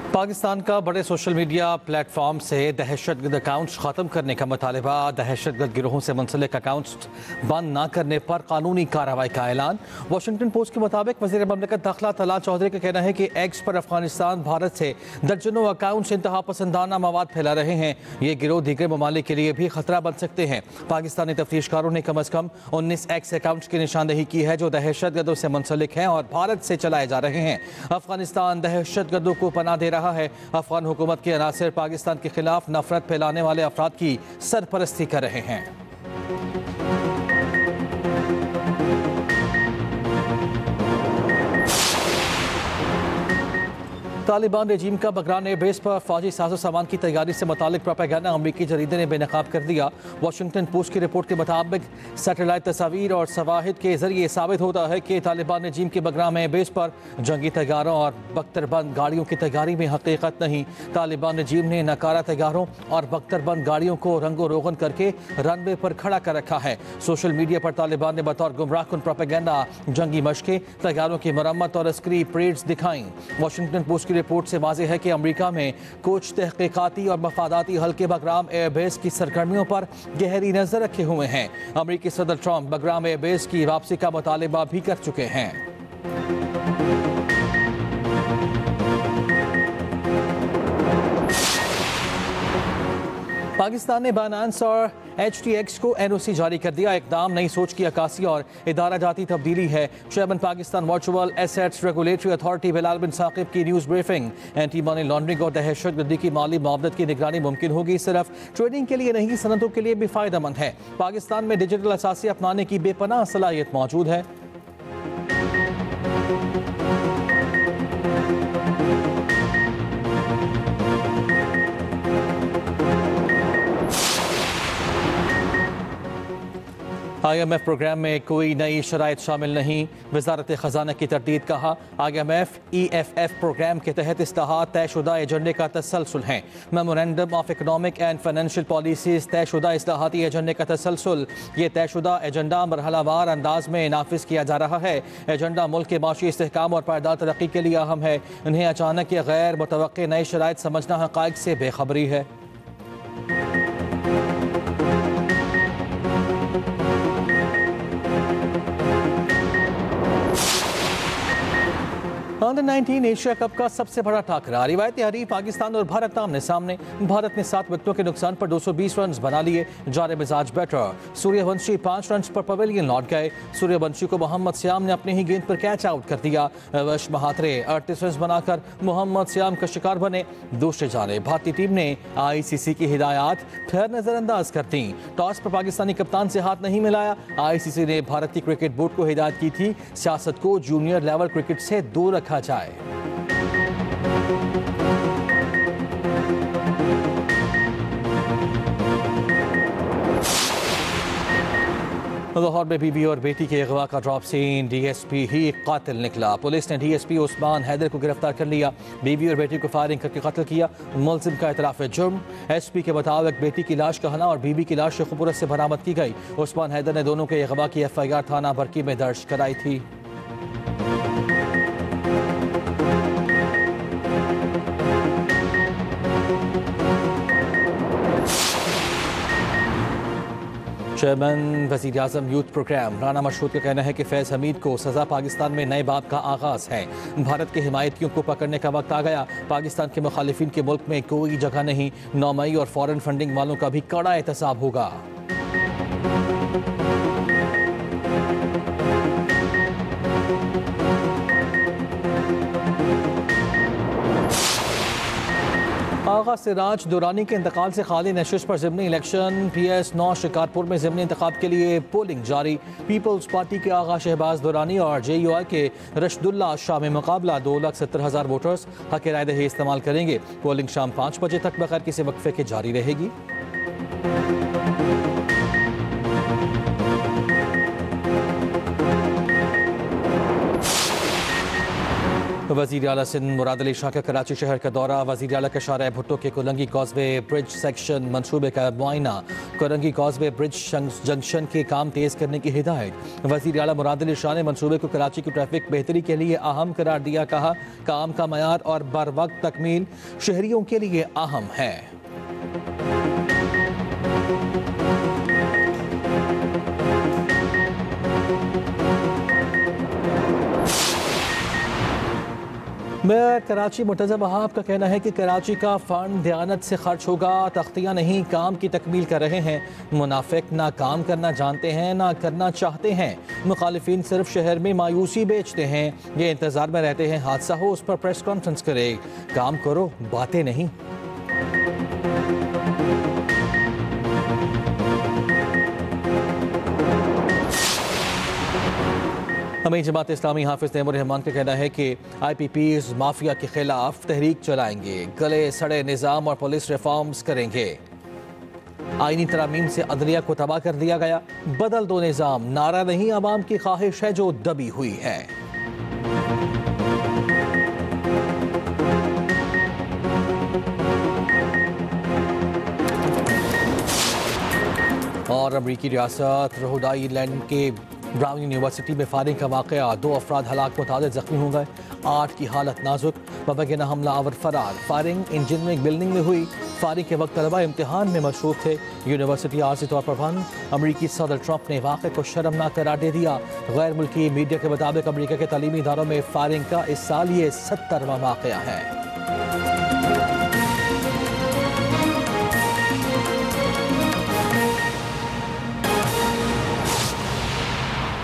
पाकिस्तान का बड़े social media platform से दहशतगर्द अकाउंट्स ख़त्म करने का मुतालबा। दहशतगर्द गिरोहों से मुंसलिक अकाउंट्स बंद न करने पर कानूनी कार्रवाई का ऐलान। वाशिंगटन पोस्ट के मुताबिक वज़ीर ममलिकत दाखिला तलाल चौधरी का कहना है कि एक्स पर अफगानिस्तान भारत से दर्जनों अकाउंट्स इंतहा पसंदाना मवाद फैला रहे हैं। ये गिरोह दीगर ममालिक के लिए भी खतरा बन सकते हैं। पाकिस्तानी तफ्तीशकारों ने कम अज़ कम 19 एक्स अकाउंट्स की निशानदेही की है जो दहशतगर्दों से मुंसलिक हैं और भारत से चलाए जा रहे हैं। अफगानिस्तान दहशतगर्दों को पनाह दे रहा है। अफगान हुकूमत के अनासर पाकिस्तान के खिलाफ नफरत फैलाने वाले अफराद की सरपरस्ती कर रहे हैं। तालिबान रजीम का बगरान एयरबेस पर फौजी साजो सामान की तैयारी से मुतालिक प्रोपेगेंडा अमरीकी जरीदे ने बेनकाब कर दिया। वाशिंगटन पोस्ट की रिपोर्ट के मुताबिक सैटेलाइट तस्वीर और शवाहिद के जरिए साबित होता है कि तालिबान रजीम के बगरान एयरबेस पर जंगी तैयारों और बख्तरबंद गाड़ियों की तैयारी में हकीकत नहीं। तालिबान रजीम ने नकारा तैयारों और बख्तरबंद गाड़ियों को रंगो रोगन करके रनवे पर खड़ा कर रखा है। सोशल मीडिया पर तालिबान ने बतौर गुमराहकुन प्रोपेगेंडा जंगी मशकें, तैयारों की मरम्मत और अस्करी परेड्स दिखाई। वाशिंगटन पोस्ट की रिपोर्ट से वाज़ेह है कि अमेरिका में कुछ तहकीकाती और मफादाती हल्के बगराम एयरबेस की सरगर्मियों पर गहरी नजर रखे हुए हैं। अमेरिकी सदर ट्रंप बगराम एयरबेस की वापसी का मुतालबा भी कर चुके हैं। पाकिस्तान ने बाइनेंस और HTX को NOC जारी कर दिया। इकदाम नई सोच की अक्कासी और इदारा जाती तब्दीली है। Chairman Pakistan virtual assets regulatory authority Bilal bin Saqib की news briefing. Anti money laundering और दहशतगर्दी की माली मुआवजत की निगरानी मुमकिन होगी। सिर्फ ट्रेडिंग के लिए नहीं, सनतों के लिए भी फ़ायदेमंद है। पाकिस्तान में डिजिटल असासी अपनाने की बेपनाह सलाहियत मौजूद है। IMF प्रोग्राम में कोई नई शराइत शामिल नहीं, वजारत खजाना की तरदीद। कहा IMF EFF प्रोग्राम के तहत इस्लाहात तयशुदा एजेंडे का तसलसल है। Memorandum of economic and financial policies तयशुदा इस्लाहाती एजेंडे का तसलसल। ये तयशुदा एजेंडा मरहलावार अंदाज में नाफिज किया जा रहा है। एजेंडा मुल्क के माशी इस्तेहकाम और पायदार तरक्की के लिए अहम है। इन्हें अचानक या गैर मुतवक्के नई शराइत समझना हक़ाइक़ से बेखबरी है। अंडर 19 एशिया कप का सबसे बड़ा टाकरा। रिवायती हरीफ पाकिस्तान और भारत आमने सामने। भारत ने 7 विकेटों के नुकसान पर 220 रन बना लिए। जारे मिजाज बैटर सूर्यवंशी 5 रन पर पवेलियन लौट गए। सूर्यवंशी को मोहम्मद सियाम ने अपने ही गेंद पर कैच आउट कर दिया। वश महात्रे 38 रन बनाकर मोहम्मद सियाम का शिकार बने। दूसरे जाने भारतीय टीम ने ICC की हिदायत फिर नजरअंदाज कर दी। टॉस पर पाकिस्तानी कप्तान से हाथ नहीं मिलाया। ICC ने भारतीय क्रिकेट बोर्ड को हिदायत की थी सियासत को जूनियर लेवल क्रिकेट से दूर रखा जाए। लाहौर में बीवी और बेटी के अगवा का ड्रॉप सीन। DSP ही कातिल निकला। पुलिस ने DSP उस्मान हैदर को गिरफ्तार कर लिया। बीवी और बेटी को फायरिंग करके कत्ल किया। मुलजिम का इतराफ़ जुर्म। SP के मुताबिक बेटी की लाश कहना और बीवी की लाश खूबसूरत से बरामद की गई। उस्मान हैदर ने दोनों के अगवा की FIR थाना बरकी में दर्ज कराई थी। चेयरमैन वज़ीर आज़म यूथ प्रोग्राम राना मशहूद का कहना है कि फैज़ हमीद को सज़ा पाकिस्तान में नए बाब का आगाज़ है। भारत के हिमायतियों को पकड़ने का वक्त आ गया। पाकिस्तान के मुखालिफिन के मुल्क में कोई जगह नहीं। 9 मई और फॉरेन फंडिंग वालों का भी कड़ा एहतसाब होगा। आगा सिराज दुरानी के इंतकाल से खाली नशिश पर ज़िमनी इलेक्शन। PS9 शिकारपुर में ज़िमनी इंतखाब के लिए पोलिंग जारी। पीपल्स पार्टी के आगा शहबाज दुरानी और JUI के रशदुल्ला शाह में मुकाबला। 2,70,000 वोटर्स हक राय दही इस्तेमाल करेंगे। पोलिंग शाम 5 बजे तक बगैर किसी वक्फे के जारी रहेगी। वज़ीर आला सिंध मुराद अली शाह का कराची शहर का दौरा। वज़ीर आला का शाहराह भुट्टो के कोलंगी कॉजवे ब्रिज सेक्शन मंसूबे का मुआयना। कोलंगी कॉजवे ब्रिज जंक्शन के काम तेज़ करने की हिदायत। वज़ीर आला मुराद अली शाह ने मंसूबे को कराची की ट्रैफिक बेहतरी के लिए अहम करार दिया। कहा काम का मयार और बर वक्त तकमील शहरियों के लिए अहम है। मेयर कराची मुर्तज़ा वहाब का कहना है कि कराची का फंड दयानत से खर्च होगा। तख्तियाँ नहीं काम की तकमील कर रहे हैं। मुनाफिक ना काम करना जानते हैं ना करना चाहते हैं। मुखालिफिन सिर्फ शहर में मायूसी बेचते हैं। ये इंतज़ार में रहते हैं हादसा हो उस पर प्रेस कॉन्फ्रेंस करे। काम करो बातें नहीं। अमीर जमात इस्लामी हाफिज नईमुर रहमान का कहना है कि IPPs माफिया के खिलाफ तहरीक चलाएंगे। गले सड़े निज़ाम और पुलिस रिफॉर्म्स करेंगे। आईनी तरामीम से अदलिया को तबाह कर दिया गया। बदल दो निज़ाम नारा नहीं, अवाम की ख्वाहिश है जो दबी हुई है। और अमरीकी रियासत रोड आइलैंड के ब्राउन यूनिवर्सिटी में फायरिंग का वाक़या। 2 अफराद हलाक मुतादिद जख्मी हो गए। 8 की हालत नाजुक। बबगना हमला आवर फरार। फायरिंग इंजीनियरिंग बिल्डिंग में हुई। फायरिंग के वक्त तलबा इम्तिहान में मशरूफ थे। यूनिवर्सिटी आर्जी तौर पर बंद। अमरीकी सदर ट्रंप ने वाक़े को शर्मनाक करार दे दिया। गैर मुल्की मीडिया के मुताबिक अमरीका के तालीमी इदारों में फायरिंग का इस साल ये 70वां वाक़या है।